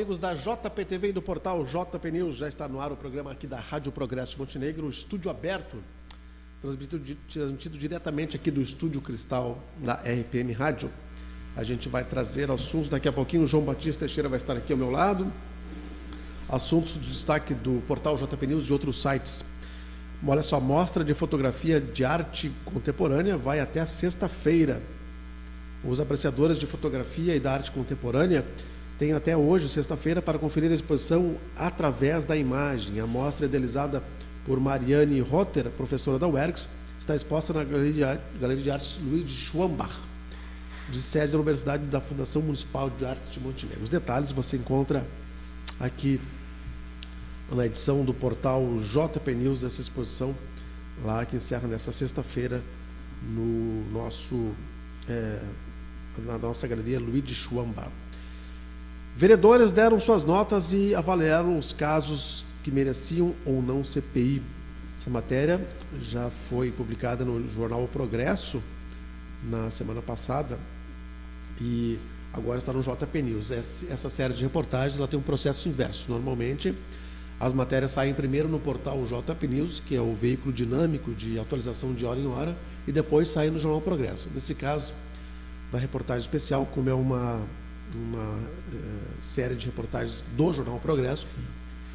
amigos da JPTV e do portal JP News. Já está no ar o programa aqui da Rádio Progresso Montenegro, estúdio aberto, transmitido diretamente aqui do Estúdio Cristal da RPM Rádio. A gente vai trazer assuntos daqui a pouquinho. O João Batista Teixeira vai estar aqui ao meu lado. Assuntos de destaque do portal JP News e outros sites. Olha só, a mostra de fotografia de arte contemporânea vai até a sexta-feira. Os apreciadores de fotografia e da arte contemporânea têm até hoje, sexta-feira, para conferir a exposição através da imagem. A mostra, idealizada por Mariane Rotter, professora da UERGS, está exposta na Galeria de Artes Luiz de Schwambach, de sede da Universidade da Fundação Municipal de Artes de Montenegro. Os detalhes você encontra aqui na edição do portal JP News, essa exposição lá que encerra nessa sexta-feira no na nossa Galeria Luiz de Schwambach. Vereadores deram suas notas e avaliaram os casos que mereciam ou não CPI. Essa matéria já foi publicada no jornal O Progresso na semana passada e agora está no JP News. Essa série de reportagens ela tem um processo inverso. Normalmente as matérias saem primeiro no portal JP News, que é o veículo dinâmico de atualização de hora em hora, e depois saem no jornal O Progresso. Nesse caso, da reportagem especial, como é uma série de reportagens do jornal Progresso,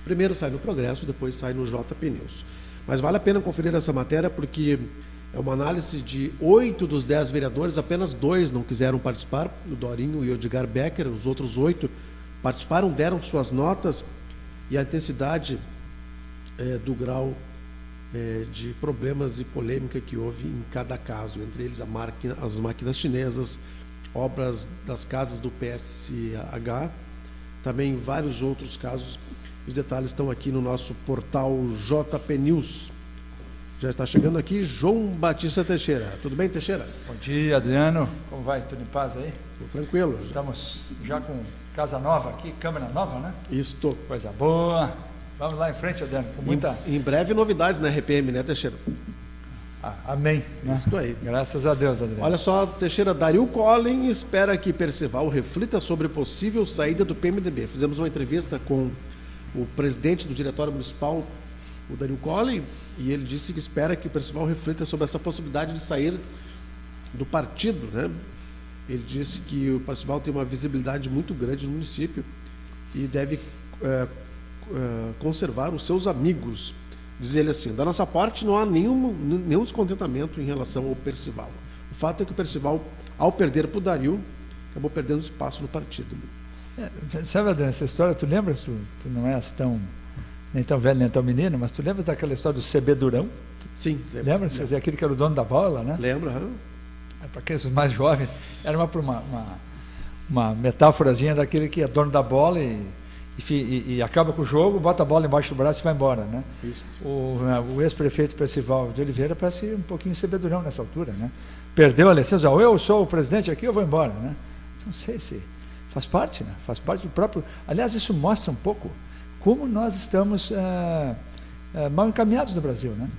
primeiro sai no Progresso, depois sai no JP News. Mas vale a pena conferir essa matéria porque é uma análise de 8 dos 10 vereadores, apenas 2 não quiseram participar, o Dorinho e o Edgar Becker. Os outros 8 participaram, deram suas notas e a intensidade do grau de problemas e polêmica que houve em cada caso, entre eles as máquinas chinesas, obras das casas do PSH, também vários outros casos. Os detalhes estão aqui no nosso portal JP News. Já está chegando aqui João Batista Teixeira. Tudo bem, Teixeira? Bom dia, Adriano. Como vai? Tudo em paz aí? Tudo tranquilo. Estamos já com casa nova aqui, câmera nova, né? Isso. Coisa boa. Vamos lá em frente, Adriano. Com muita... Em breve novidades na RPM, né, Teixeira? Amém. Né? Isso aí. Graças a Deus, Adriano. Olha só, Teixeira, Dario Collin espera que Percival reflita sobre possível saída do PMDB. Fizemos uma entrevista com o presidente do Diretório Municipal, o Dario Collin, e ele disse que espera que o Percival reflita sobre essa possibilidade de sair do partido, né? Ele disse que o Percival tem uma visibilidade muito grande no município e deve conservar os seus amigos. Diz ele assim: da nossa parte não há nenhum descontentamento em relação ao Percival. O fato é que o Percival, ao perder para o Dario, acabou perdendo espaço no partido. Sabe, Adriano, essa história, tu lembras? Tu não és nem tão velho, nem tão menino, mas tu lembras daquela história do CB Durão? Sim. Lembra? Quer dizer, aquele que era o dono da bola, né? Lembra? Para aqueles mais jovens, era uma metáforazinha daquele que é dono da bola e acaba com o jogo, bota a bola embaixo do braço e vai embora, né? Isso. O ex-prefeito Percival de Oliveira parece um pouquinho sebedurão nessa altura, né? Perdeu a licença, eu sou o presidente aqui, eu vou embora, né? Não sei se faz parte, né? Faz parte do próprio... Aliás, isso mostra um pouco como nós estamos mal encaminhados no Brasil, né?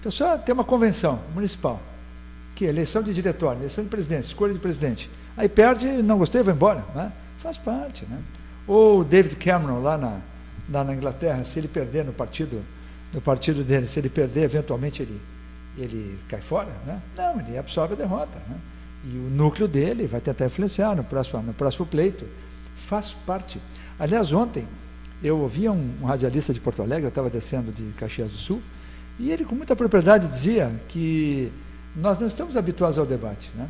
A pessoa tem uma convenção municipal, que é eleição de diretório, eleição de presidente, escolha de presidente, aí perde, não gostei, vai embora, né? Faz parte, né? Ou o David Cameron lá na Inglaterra, se ele perder no partido dele, se ele perder, eventualmente ele cai fora, né? Não, ele absorve a derrota, né? E o núcleo dele vai tentar influenciar no próximo pleito. Faz parte. Aliás, ontem eu ouvi um radialista de Porto Alegre, eu estava descendo de Caxias do Sul, e ele com muita propriedade dizia que nós não estamos habituados ao debate, né?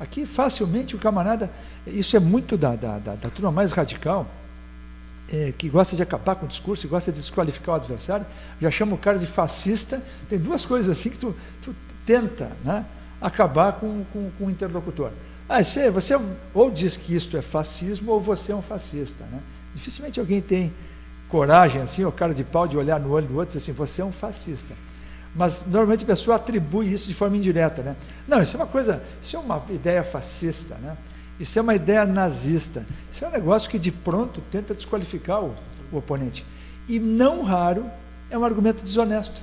Aqui, facilmente, o camarada... Isso é muito da turma mais radical, que gosta de acabar com o discurso, gosta de desqualificar o adversário, já chama o cara de fascista. Tem duas coisas assim que tu tenta, né, acabar com o interlocutor. Você ou diz que isto é fascismo, ou você é um fascista, né? Dificilmente alguém tem coragem, assim, ou cara de pau, de olhar no olho do outro e dizer assim, você é um fascista. Mas normalmente a pessoa atribui isso de forma indireta, né? Não, isso é uma ideia fascista, né? Isso é uma ideia nazista. Isso é um negócio que de pronto tenta desqualificar o oponente. E não raro é um argumento desonesto,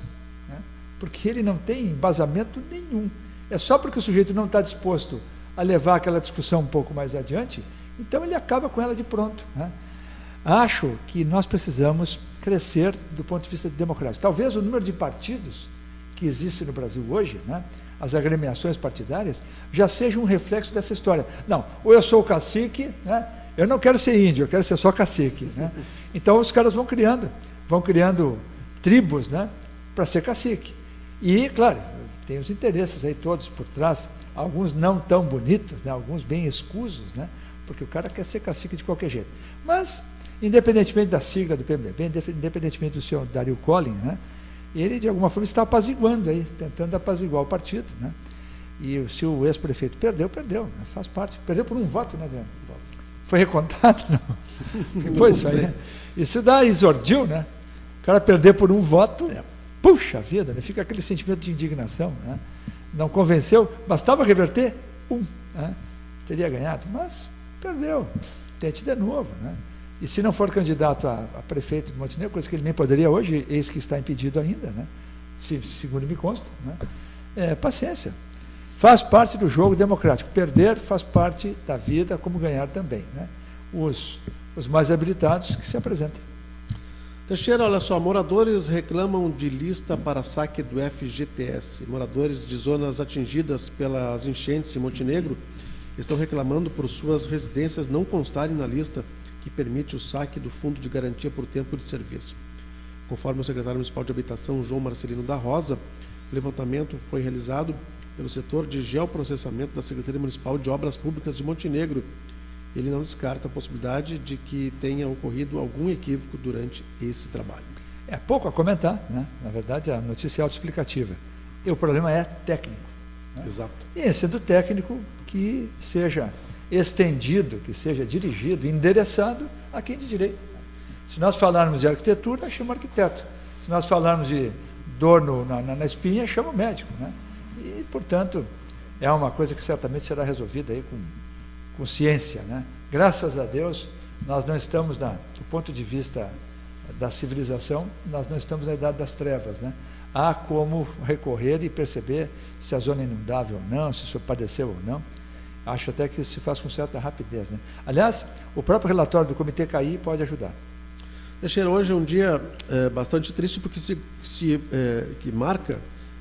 né? Porque ele não tem embasamento nenhum. É só porque o sujeito não está disposto a levar aquela discussão um pouco mais adiante, então ele acaba com ela de pronto, né? Acho que nós precisamos crescer do ponto de vista democrático. Talvez o número de partidos que existe no Brasil hoje, né, as agremiações partidárias, já seja um reflexo dessa história. Não, ou eu sou o cacique, né, eu não quero ser índio, eu quero ser só cacique. Né? Então os caras vão criando tribos, né, para ser cacique. E, claro, tem os interesses aí todos por trás, alguns não tão bonitos, né, alguns bem escusos, né, porque o cara quer ser cacique de qualquer jeito. Mas, independentemente da sigla do PMDB, independentemente do senhor Dario Collin, né, ele de alguma forma está apaziguando aí, tentando apaziguar o partido. Né? E se o ex-prefeito perdeu, né, faz parte. Perdeu por um voto, né, Adriano? Foi recontado? Não. Pois aí. Isso dá exordiu, né? O cara perder por um voto, puxa vida, né? Fica aquele sentimento de indignação. Né? Não convenceu, bastava reverter né? Teria ganhado, mas perdeu. Tente de novo. Né? E se não for candidato a prefeito de Montenegro, coisa que ele nem poderia hoje, eis que está impedido ainda, né? Segundo me consta, né? Paciência. Faz parte do jogo democrático. Perder faz parte da vida, como ganhar também. Né? Os mais habilitados que se apresentem. Teixeira, olha só, moradores reclamam de lista para saque do FGTS. Moradores de zonas atingidas pelas enchentes em Montenegro estão reclamando por suas residências não constarem na lista que permite o saque do Fundo de Garantia por Tempo de Serviço. Conforme o secretário municipal de Habitação, João Marcelino da Rosa, o levantamento foi realizado pelo setor de geoprocessamento da Secretaria Municipal de Obras Públicas de Montenegro. Ele não descarta a possibilidade de que tenha ocorrido algum equívoco durante esse trabalho. É pouco a comentar, né? Na verdade, a notícia é autoexplicativa. E o problema é técnico. Né? Exato. E sendo técnico, que seja estendido, que seja dirigido, endereçado a quem de direito. Se nós falarmos de arquitetura, chama arquiteto. Se nós falarmos de dor na espinha, chama o médico. Né? E, portanto, é uma coisa que certamente será resolvida aí com ciência. Né? Graças a Deus, nós não estamos, do ponto de vista da civilização, nós não estamos na idade das trevas. Né? Há como recorrer e perceber se a zona é inundável ou não, se isso padeceu ou não. Acho até que isso se faz com certa rapidez. Né? Aliás, o próprio relatório do Comitê CAI pode ajudar. Teixeira, hoje é um dia bastante triste porque que marca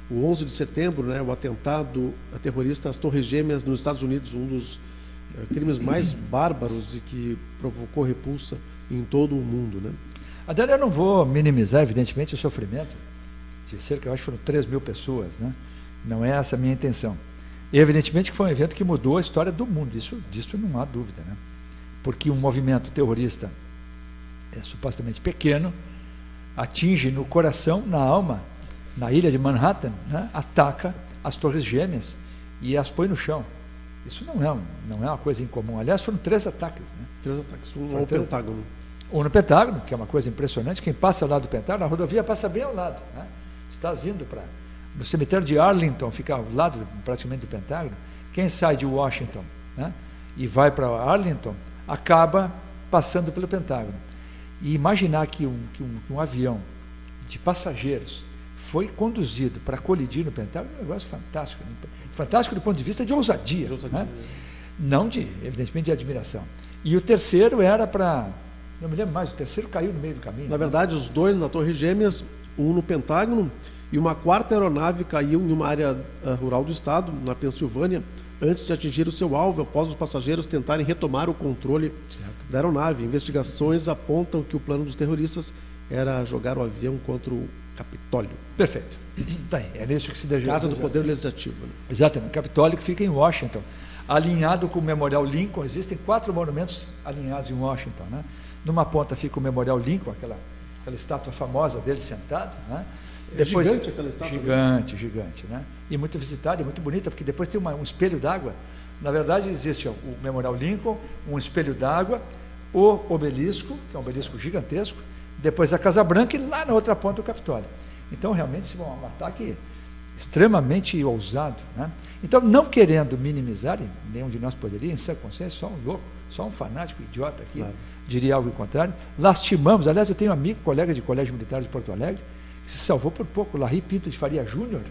o 11 de setembro, né, o atentado a terrorista às Torres Gêmeas nos Estados Unidos, um dos crimes mais bárbaros e que provocou repulsa em todo o mundo. Né? Adélio, eu não vou minimizar, evidentemente, o sofrimento de cerca, eu acho que foram 3 mil pessoas. Né? Não é essa a minha intenção. E, evidentemente que foi um evento que mudou a história do mundo, disso não há dúvida. Né? Porque um movimento terrorista supostamente pequeno, atinge no coração, na alma, na ilha de Manhattan, né, ataca as Torres Gêmeas e as põe no chão. Isso não é uma coisa incomum. Aliás, foram 3 ataques. Né? 3 ataques, um ao Pentágono. Um no Pentágono, que é uma coisa impressionante. Quem passa ao lado do Pentágono, a rodovia passa bem ao lado. Né? Estás indo no cemitério de Arlington, fica ao lado praticamente do Pentágono. Quem sai de Washington, né, e vai para Arlington, acaba passando pelo Pentágono. E imaginar que um avião de passageiros foi conduzido para colidir no Pentágono é um negócio fantástico. Fantástico do ponto de vista de ousadia. Né? Não evidentemente, de admiração. E o terceiro era para... Não me lembro mais, o terceiro caiu no meio do caminho. Na verdade, os 2 na Torre Gêmeas, um no Pentágono, e uma 4ª aeronave caiu em uma área rural do estado, na Pensilvânia, antes de atingir o seu alvo, após os passageiros tentarem retomar o controle da aeronave. Investigações apontam que o plano dos terroristas era jogar o avião contra o Capitólio. Perfeito. É nisso que se deu. Casa do Poder Legislativo. Né? Exatamente. O Capitólio, que fica em Washington, alinhado com o Memorial Lincoln. Existem 4 monumentos alinhados em Washington. Né? Numa ponta fica o Memorial Lincoln, aquela estátua famosa dele sentado. Né? Depois, gigante aquela estátua. Gigante. Né? E muito visitada, e muito bonita, porque depois tem um espelho d'água. Na verdade, existe o Memorial Lincoln, um espelho d'água, o obelisco, que é um obelisco gigantesco, depois a Casa Branca e lá na outra ponta o Capitólio. Então, realmente, é um ataque extremamente ousado. Né? Então, não querendo minimizar, nenhum de nós poderia, em sã consciência, só um louco, só um fanático, idiota aqui, diria algo contrário, lastimamos. Aliás, eu tenho um amigo, colega de Colégio Militar de Porto Alegre, que se salvou por pouco, Larry Pinto de Faria Júnior,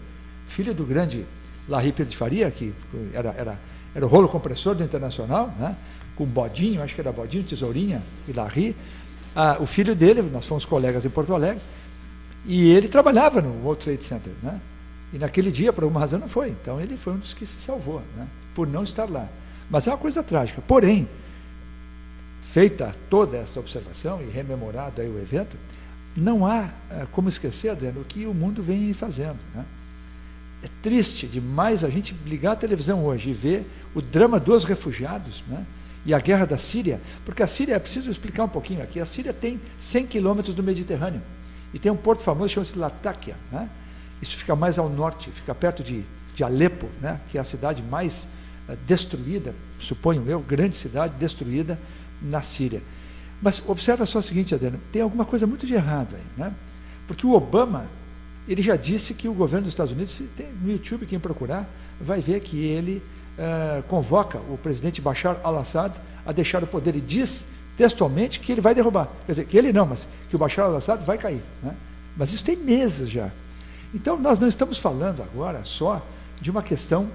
filho do grande Larry Pinto de Faria, que era o rolo compressor do Internacional, né? Com Bodinho, acho que era Bodinho, Tesourinha e Larry. o filho dele, nós fomos colegas em Porto Alegre, e ele trabalhava no World Trade Center, né? E naquele dia, por alguma razão, não foi. Então ele foi um dos que se salvou, né? Por não estar lá. Mas é uma coisa trágica. Porém, feita toda essa observação e rememorado aí o evento, não há como esquecer, Adriano, o que o mundo vem fazendo, né? É triste demais a gente ligar a televisão hoje e ver o drama dos refugiados, né? E a guerra da Síria, porque a Síria, é preciso explicar um pouquinho aqui, a Síria tem 100 quilômetros do Mediterrâneo, e tem um porto famoso, chama-se Latakia, né? Isso fica mais ao norte, fica perto de Alepo, né? Que é a cidade mais destruída, suponho eu, grande cidade destruída na Síria. Mas observa só o seguinte, Adriano, tem alguma coisa muito de errado aí, né? Porque o Obama, ele já disse que o governo dos Estados Unidos, tem no YouTube, quem procurar, vai ver que ele convoca o presidente Bashar al-Assad a deixar o poder e diz textualmente que ele vai derrubar. Quer dizer, que ele não, mas que o Bashar al-Assad vai cair, né? Mas isso tem meses já. Então nós não estamos falando agora só de uma questão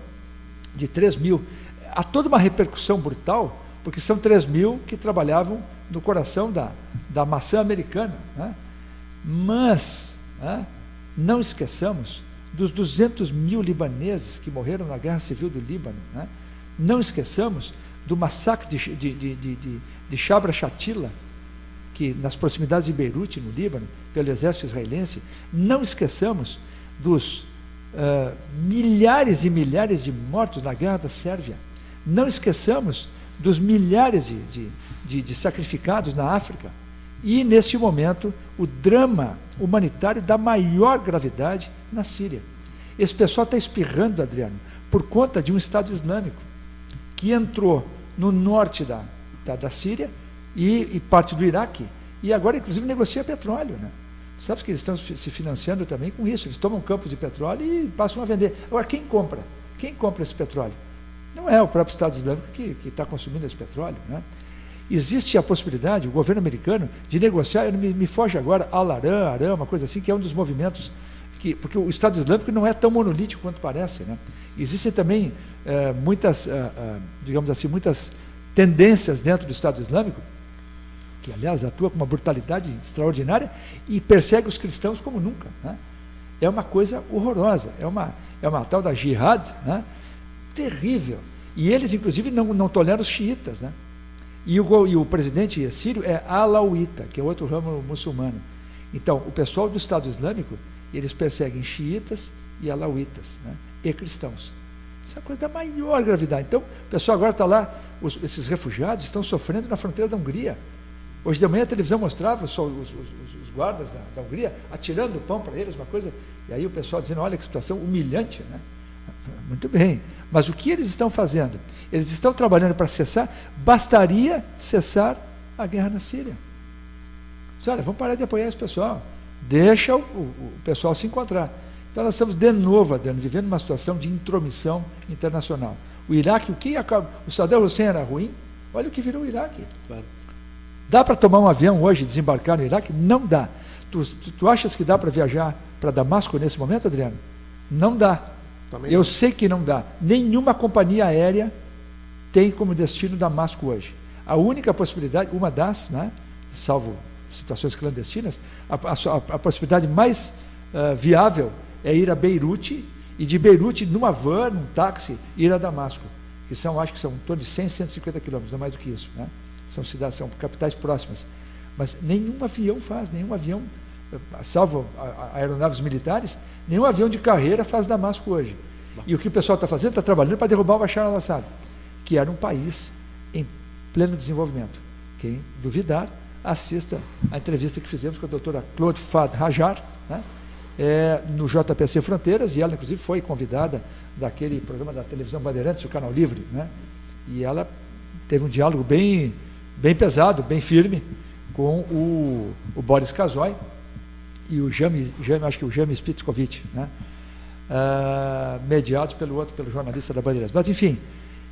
de 3 mil. Há toda uma repercussão brutal, porque são 3 mil que trabalhavam no coração da maçã americana, né? Mas, né, não esqueçamos dos 200 mil libaneses que morreram na guerra civil do Líbano, né? Não esqueçamos do massacre de Shabra Shatila, que nas proximidades de Beirute, no Líbano, pelo exército israelense. Não esqueçamos dos milhares e milhares de mortos na guerra da Sérvia. Não esqueçamos dos milhares de sacrificados na África. E, neste momento, o drama humanitário da maior gravidade na Síria. Esse pessoal está espirrando, Adriano, por conta de um Estado Islâmico que entrou no norte da Síria e parte do Iraque, e agora, inclusive, negocia petróleo, né? Sabe que eles estão se financiando também com isso. Eles tomam campos de petróleo e passam a vender. Agora, quem compra? Quem compra esse petróleo? Não é o próprio Estado Islâmico que está consumindo esse petróleo, né? Existe a possibilidade, o governo americano, de negociar, me foge agora, Al-Aram, uma coisa assim, que é um dos movimentos, porque o Estado Islâmico não é tão monolítico quanto parece, né? Existem também muitas, digamos assim, muitas tendências dentro do Estado Islâmico, que aliás atua com uma brutalidade extraordinária e persegue os cristãos como nunca, né? É uma coisa horrorosa, é uma tal da jihad, né? Terrível. E eles, inclusive, não toleram os xiitas, né? E o presidente sírio é alauíta, que é outro ramo muçulmano. Então, o pessoal do Estado Islâmico, eles perseguem xiitas e alauítas, né? E cristãos. Isso é uma coisa da maior gravidade. Então, o pessoal agora está lá, esses refugiados estão sofrendo na fronteira da Hungria. Hoje de manhã a televisão mostrava os guardas da Hungria atirando pão para eles, uma coisa, e aí o pessoal dizendo, olha que situação humilhante, né? Muito bem, mas o que eles estão fazendo? Eles estão trabalhando para cessar, bastaria cessar a guerra na Síria. Olha, vamos parar de apoiar esse pessoal, deixa o pessoal se encontrar. Então nós estamos de novo, Adriano, vivendo uma situação de intromissão internacional. O Iraque, o Saddam Hussein era ruim, olha o que virou o Iraque. Claro. Dá para tomar um avião hoje e desembarcar no Iraque? Não dá. Tu achas que dá para viajar para Damasco nesse momento, Adriano? Não dá. Eu sei que não dá. Nenhuma companhia aérea tem como destino Damasco hoje. A única possibilidade, uma das, né, salvo situações clandestinas, a possibilidade mais viável é ir a Beirute, e de Beirute, numa van, num táxi, ir a Damasco, que acho que são em torno de 100, 150 quilômetros, não mais do que isso, né? São cidades, são capitais próximas. Mas nenhum avião faz, nenhum avião, salvo aeronaves militares, nenhum avião de carreira faz Damasco hoje. E o que o pessoal está fazendo? Está trabalhando para derrubar o Bashar al-Assad, que era um país em pleno desenvolvimento. Quem duvidar, assista a entrevista que fizemos com a doutora Claude Fad Hajar, né, no JPC Fronteiras, e ela inclusive foi convidada daquele programa da televisão Bandeirantes, o Canal Livre, né, e ela teve um diálogo bem pesado, bem firme, com o Boris Kazoy e acho que o Jami Spitskovic, né, mediados pelo jornalista da Bandeirantes. Mas enfim,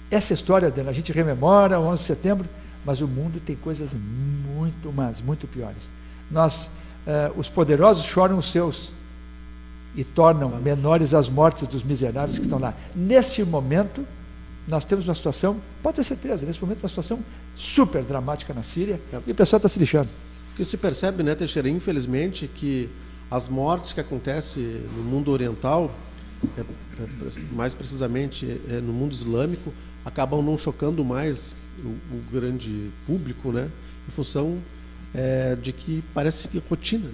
essa história a gente rememora o 11 de setembro, mas o mundo tem coisas muito piores. Os poderosos choram os seus e tornam menores as mortes dos miseráveis que estão lá. Nesse momento, nós temos uma situação, pode ter certeza, nesse momento uma situação super dramática na Síria, e o pessoal está se lixando. Porque se percebe, né, Teixeira, infelizmente, que as mortes que acontecem no mundo oriental, mais precisamente no mundo islâmico, acabam não chocando mais o grande público, né, em função de que parece que rotina.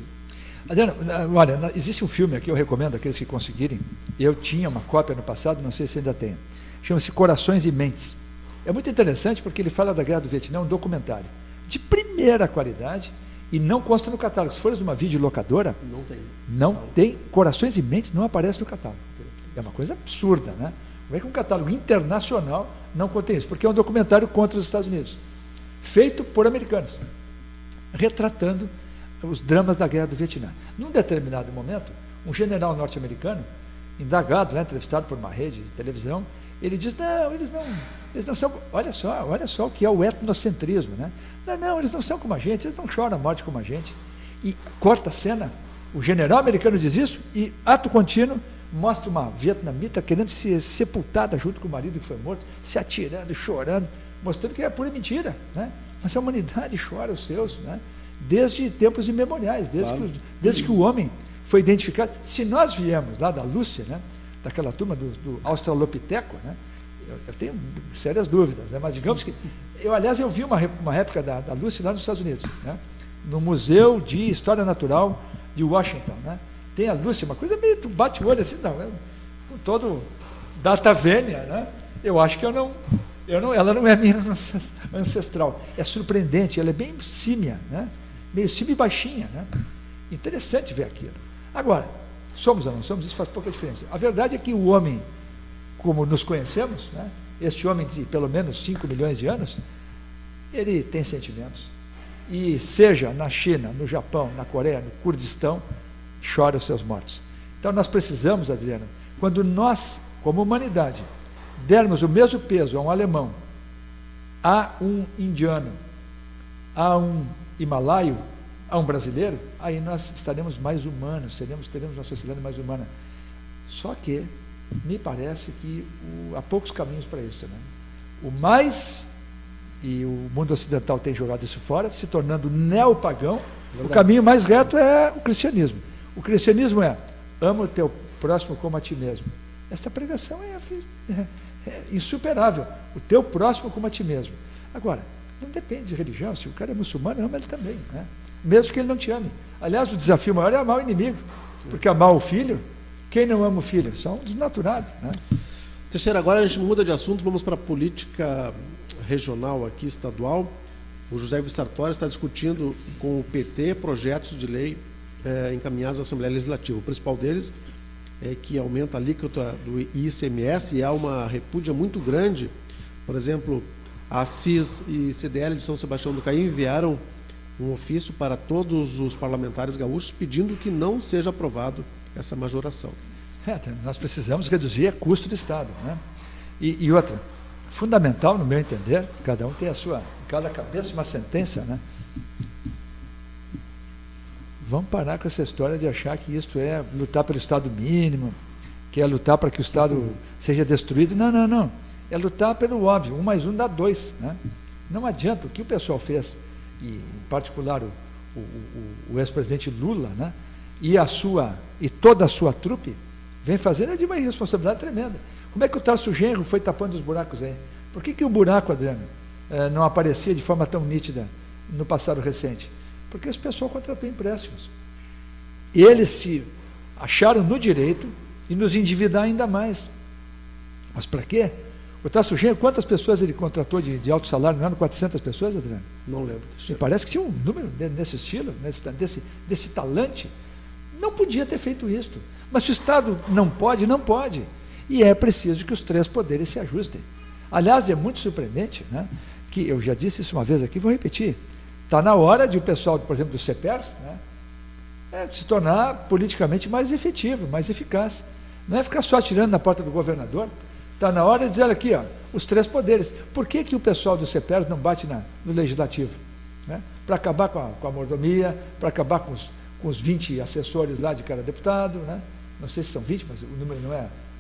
Adriano, olha, existe um filme aqui, eu recomendo aqueles que conseguirem. Eu tinha uma cópia no passado, não sei se ainda tenho. Chama-se Corações e Mentes. É muito interessante porque ele fala da Guerra do Vietnã, um documentário de primeira qualidade, e não consta no catálogo. Se fores uma videolocadora, não tem. Corações e Mentes não aparece no catálogo. É uma coisa absurda, né? Como é que um catálogo internacional não contém isso? Porque é um documentário contra os Estados Unidos, feito por americanos, retratando os dramas da Guerra do Vietnã. Num determinado momento, um general norte-americano, indagado, né, entrevistado por uma rede de televisão, ele diz: não, eles não são. Olha só o que é o etnocentrismo, né? Não, eles não são como a gente, eles não choram a morte como a gente. E corta a cena, o general americano diz isso, e ato contínuo mostra uma vietnamita querendo ser sepultada junto com o marido que foi morto, se atirando, chorando, mostrando que é pura mentira, né? Mas a humanidade chora os seus, né? Desde tempos imemoriais, desde que o homem foi identificado. Se nós viemos lá da Lúcia, né, daquela turma do Australopiteco, né, eu tenho sérias dúvidas, né, mas digamos que... Eu vi uma réplica da Lúcia lá nos Estados Unidos, né, no Museu de História Natural de Washington, né, tem a Lúcia, uma coisa meio... Tu bate o olho assim, não, com todo data vênia, né, eu acho que ela não é minha ancestral. É surpreendente, ela é bem símia, né? Meio símia e baixinha, né? Interessante ver aquilo. Agora, somos ou não somos, isso faz pouca diferença. A verdade é que o homem, como nos conhecemos, né? Este homem de pelo menos 5 milhões de anos, ele tem sentimentos. E seja na China, no Japão, na Coreia, no Kurdistão, chora os seus mortos. Então nós precisamos, Adriano, quando nós, como humanidade, dermos o mesmo peso a um alemão, a um indiano, a um himalaio, a um brasileiro, aí nós estaremos mais humanos, teremos uma sociedade mais humana. Só que me parece que há poucos caminhos para isso, né? E o mundo ocidental tem jogado isso fora, se tornando neopagão. O caminho mais reto é o cristianismo. O cristianismo é: ama o teu próximo como a ti mesmo. Esta pregação é insuperável. O teu próximo como a ti mesmo. Agora, não depende de religião. Se o cara é muçulmano, ama ele também, né? Mesmo que ele não te ame. Aliás, o desafio maior é amar o inimigo. Porque amar o filho, quem não ama o filho? Só um desnaturado, né? Teixeira, agora a gente muda de assunto, vamos para a política regional aqui, estadual. O José Ivo Sartori está discutindo com o PT projetos de lei encaminhados à Assembleia Legislativa. O principal deles é que aumenta a alíquota do ICMS, e há uma repúdia muito grande. Por exemplo, a CIS e CDL de São Sebastião do Caí enviaram um ofício para todos os parlamentares gaúchos pedindo que não seja aprovado essa majoração. Nós precisamos reduzir o custo do Estado, né? E outra, fundamental, no meu entender, cada um tem cada cabeça uma sentença, né? Vamos parar com essa história de achar que isto é lutar pelo Estado mínimo, que é lutar para que o Estado seja destruído. Não. É lutar pelo óbvio. 1 mais 1 dá 2, né? Não adianta. O que o pessoal fez, e em particular o ex-presidente Lula, né? E toda a sua trupe vem fazendo, é de uma irresponsabilidade tremenda. Como é que o Tarso Genro foi tapando os buracos aí? Por que o buraco, Adriano, não aparecia de forma tão nítida no passado recente? Porque esse pessoal contratou empréstimos. E eles se acharam no direito de nos endividar ainda mais. Mas para quê? O Tarso Genro, quantas pessoas ele contratou de alto salário? Não eram 400 pessoas, Adriano? Não lembro. Me parece que tinha um número nesse estilo, desse talante. Não podia ter feito isso. Mas se o Estado não pode, não pode. E é preciso que os 3 poderes se ajustem. Aliás, é muito surpreendente, né, que eu já disse isso uma vez aqui, vou repetir. Está na hora de o pessoal, por exemplo, do CEPERS, né, se tornar politicamente mais efetivo, mais eficaz. Não é ficar só atirando na porta do governador. Está na hora de dizer aqui, ó, os 3 poderes. Por que o pessoal do CEPERS não bate no legislativo? Né? Para acabar com a mordomia, para acabar com os 20 assessores lá de cada deputado, né? Não sei se são 20, mas o número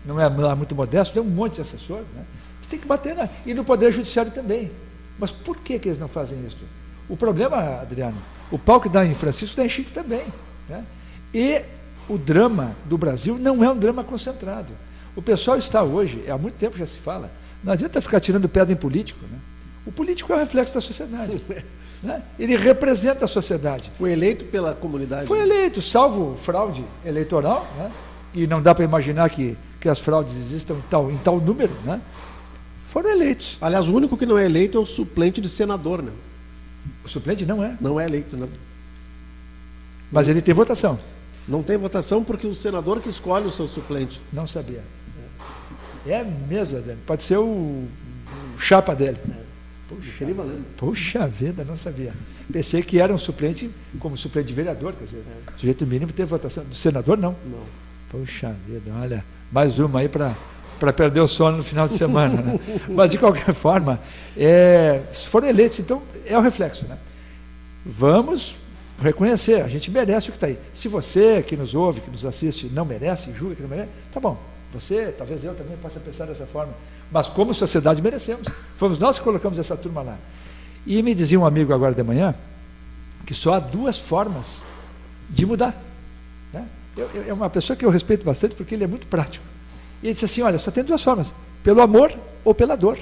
não é lá muito modesto, tem um monte de assessor, né? Você tem que bater e no Poder Judiciário também. Mas por que eles não fazem isso? O problema, Adriano, o pau que dá em Francisco dá em Chico também. Né? E o drama do Brasil não é um drama concentrado. O pessoal está hoje, há muito tempo já se fala, não adianta ficar tirando pedra em político. Né? O político é o reflexo da sociedade. Né? Ele representa a sociedade. Foi eleito pela comunidade. Foi eleito, salvo fraude eleitoral, né? E não dá para imaginar que as fraudes existam em tal número, né? Foram eleitos. Aliás, o único que não é eleito é o suplente de senador, né? O suplente não é. Não é eleito, não. Mas ele tem votação. Não tem votação porque o senador que escolhe o seu suplente. Não sabia. É mesmo, Adriano. Pode ser o chapa dele. Puxa vida, não sabia. Pensei que era um suplente, como suplente de vereador, quer dizer, o sujeito mínimo teve votação. Do senador, não? Não. Puxa vida, olha, mais uma aí para perder o sono no final de semana. Né? Mas, de qualquer forma, se foram eleitos, então é o reflexo. Né? Vamos reconhecer, a gente merece o que está aí. Se você que nos ouve, que nos assiste, não merece, julga que não merece, tá bom. Você, talvez eu também possa pensar dessa forma. Mas como sociedade merecemos. Fomos nós que colocamos essa turma lá. E me dizia um amigo agora de manhã que só há 2 formas de mudar. Né? É uma pessoa que eu respeito bastante porque ele é muito prático. E ele disse assim, olha, só tem 2 formas. Pelo amor ou pela dor.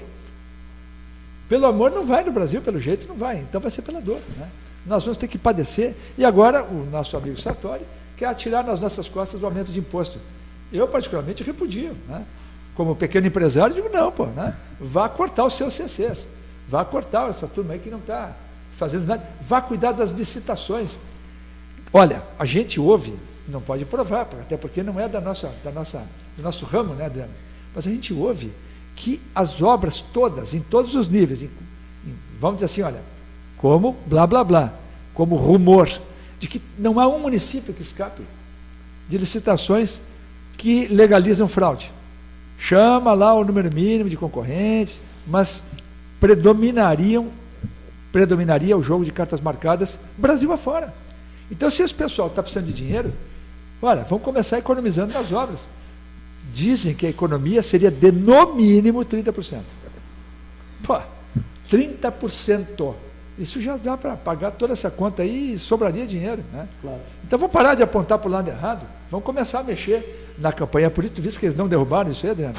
Pelo amor não vai no Brasil, pelo jeito não vai. Então vai ser pela dor. Né? Nós vamos ter que padecer. E agora o nosso amigo Sartori quer atirar nas nossas costas o aumento de imposto. Eu, particularmente, repudio. Né? Como pequeno empresário, digo, não, pô, né? Vá cortar os seus CCs. Vá cortar essa turma aí que não está fazendo nada. Vá cuidar das licitações. Olha, a gente ouve, não pode provar, até porque não é do nosso ramo, né, Adriano? Mas a gente ouve que as obras todas, em todos os níveis, vamos dizer assim, olha, como blá, blá, blá, como rumor, de que não há um município que escape de licitações que legalizam fraude. Chama lá o número mínimo de concorrentes, mas predominaria o jogo de cartas marcadas Brasil afora. Então, se esse pessoal está precisando de dinheiro, olha, vamos começar economizando nas obras. Dizem que a economia seria de no mínimo 30%. Pô, 30%. Isso já dá para pagar toda essa conta aí e sobraria dinheiro. Né? Claro. Então vamos parar de apontar para o lado errado, vamos começar a mexer na campanha política. Visto que eles não derrubaram isso aí, Adriano?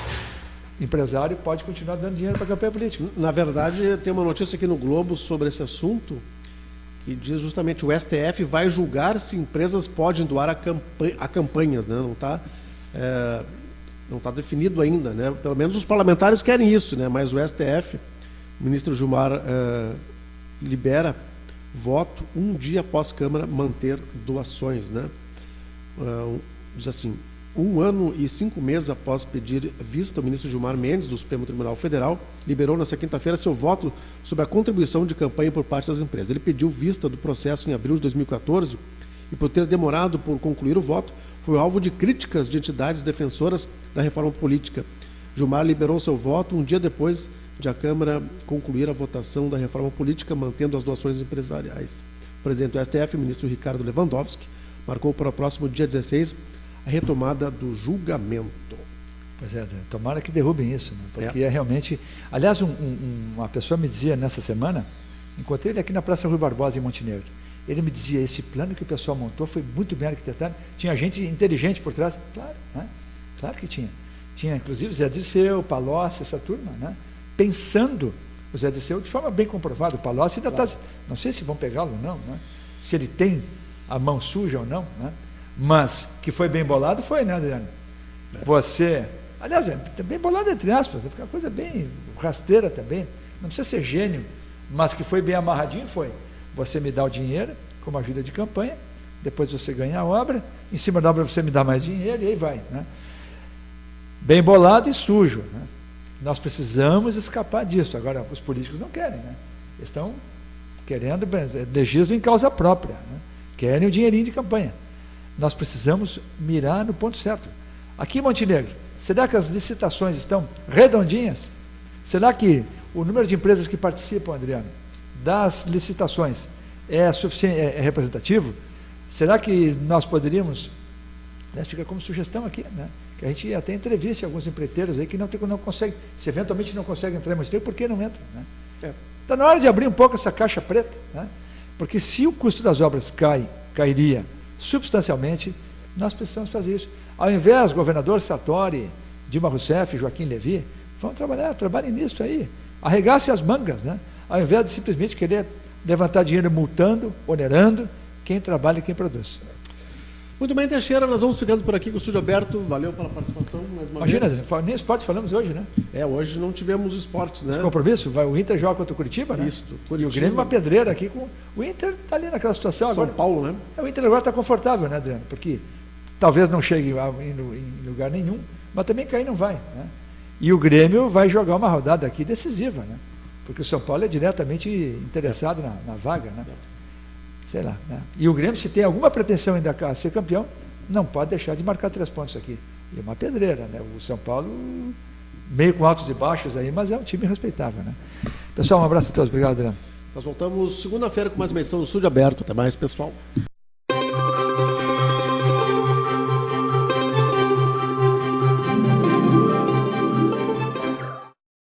Empresário pode continuar dando dinheiro para a campanha política. Na verdade, tem uma notícia aqui no Globo sobre esse assunto, que diz justamente o STF vai julgar se empresas podem doar a campanhas. Né? Não tá definido ainda. Né? Pelo menos os parlamentares querem isso, né? Mas o STF, o ministro Gilmar, libera voto um dia após Câmara manter doações. Né? Diz assim, 1 ano e 5 meses após pedir vista, o ministro Gilmar Mendes, do Supremo Tribunal Federal, liberou nesta quinta-feira seu voto sobre a contribuição de campanha por parte das empresas. Ele pediu vista do processo em abril de 2014 e, por ter demorado por concluir o voto, foi alvo de críticas de entidades defensoras da reforma política. Gilmar liberou seu voto um dia depois de a Câmara concluir a votação da reforma política, mantendo as doações empresariais. O presidente do STF, o ministro Ricardo Lewandowski, marcou para o próximo dia 16 a retomada do julgamento. Pois é, tomara que derrubem isso, né? Porque é realmente... Aliás, uma pessoa me dizia nessa semana, encontrei ele aqui na Praça Rui Barbosa, em Montenegro, ele me dizia, esse plano que o pessoal montou foi muito bem arquitetado, tinha gente inteligente por trás. Claro, né? Claro que tinha. Tinha, inclusive, Zé Dirceu, Palocci, essa turma, né? Pensando o Zé Dirceu de forma bem comprovada. O Palocci ainda está... Não sei se vão pegá-lo ou não, né? Se ele tem a mão suja ou não, né? Mas que foi bem bolado, foi, né, Adriano? Você... Aliás, é bem bolado entre aspas, é uma coisa bem rasteira também. Não precisa ser gênio, mas que foi bem amarradinho, foi. Você me dá o dinheiro como ajuda de campanha, depois você ganha a obra, em cima da obra você me dá mais dinheiro e aí vai, né? Bem bolado e sujo, né? Nós precisamos escapar disso. Agora, os políticos não querem, né? Eles estão querendo legislo em causa própria, né? Querem o dinheirinho de campanha. Nós precisamos mirar no ponto certo. Aqui em Montenegro, será que as licitações estão redondinhas? Será que o número de empresas que participam, Adriano, das licitações é suficiente, é representativo? Será que nós poderíamos, fica como sugestão aqui, né? Que a gente até entreviste alguns empreiteiros aí que não conseguem, se eventualmente não conseguem entrar em Montenegro, por que não entram? Né? Está na hora de abrir um pouco essa caixa preta, né? Porque se o custo das obras cairia substancialmente, nós precisamos fazer isso. Ao invés, governador Sartori, Dilma Rousseff, Joaquim Levy, vão trabalhem nisso aí. Arregace as mangas, né? Ao invés de simplesmente querer levantar dinheiro multando, onerando quem trabalha e quem produz. Muito bem, Teixeira, nós vamos ficando por aqui com o estúdio aberto. Valeu pela participação mais uma Imagina, vez. nem esporte falamos hoje, né? Hoje não tivemos esportes, né? Esse compromisso, o Inter joga contra o Curitiba, né? Isso, Curitiba. E o Grêmio uma pedreira aqui com... O Inter está ali naquela situação São agora. Paulo, né? O Inter agora está confortável, né, Adriano? Porque talvez não chegue em lugar nenhum, mas também cair não vai, né? E o Grêmio vai jogar uma rodada aqui decisiva, né? Porque o São Paulo é diretamente interessado na vaga, né? Sei lá, né? E o Grêmio, se tem alguma pretensão ainda a ser campeão, não pode deixar de marcar 3 pontos aqui. E uma pedreira, né? O São Paulo, meio com altos e baixos aí, mas é um time respeitável, né? Pessoal, um abraço a todos. Obrigado, Adriano. Nós voltamos segunda-feira com mais uma edição do Estúdio Aberto. Até mais, pessoal.